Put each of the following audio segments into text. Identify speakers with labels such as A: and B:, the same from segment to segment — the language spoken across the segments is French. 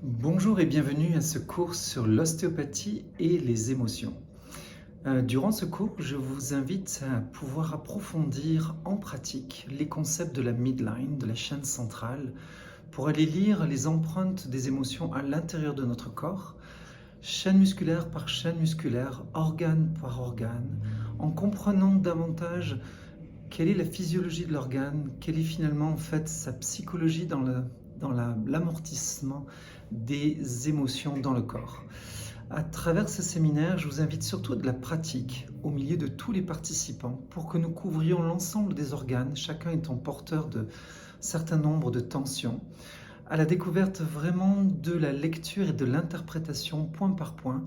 A: Bonjour et bienvenue à ce cours sur l'ostéopathie et les émotions. Durant ce cours, je vous invite à pouvoir approfondir en pratique les concepts de la midline, de la chaîne centrale, pour aller lire les empreintes des émotions à l'intérieur de notre corps, chaîne musculaire par chaîne musculaire, organe par organe, en comprenant davantage quelle est la physiologie de l'organe, quelle est finalement en fait sa psychologie dans l'amortissement des émotions dans le corps. À travers ce séminaire, je vous invite surtout à de la pratique au milieu de tous les participants pour que nous couvrions l'ensemble des organes, chacun étant porteur de certain nombre de tensions, à la découverte vraiment de la lecture et de l'interprétation point par point,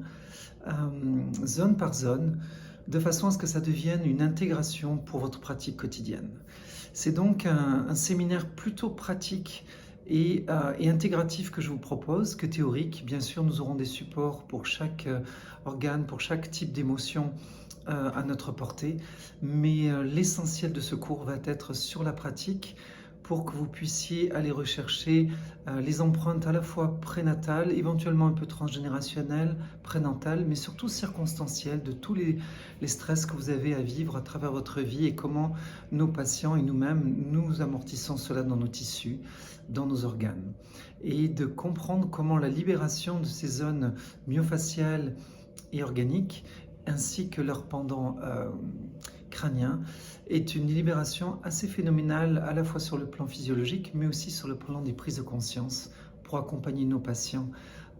A: zone par zone, de façon à ce que ça devienne une intégration pour votre pratique quotidienne. C'est donc un séminaire plutôt pratique et intégratif que je vous propose, que théorique. Bien sûr, nous aurons des supports pour chaque organe, pour chaque type d'émotion à notre portée, mais l'essentiel de ce cours va être sur la pratique, pour que vous puissiez aller rechercher les empreintes à la fois prénatales, éventuellement un peu transgénérationnelles, prénatales, mais surtout circonstancielles de tous les stress que vous avez à vivre à travers votre vie et comment nos patients et nous-mêmes, nous amortissons cela dans nos tissus, dans nos organes. Et de comprendre comment la libération de ces zones myofaciales et organiques, ainsi que leur pendant crânien, est une libération assez phénoménale à la fois sur le plan physiologique mais aussi sur le plan des prises de conscience pour accompagner nos patients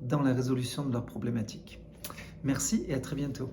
A: dans la résolution de leurs problématiques. Merci et à très bientôt.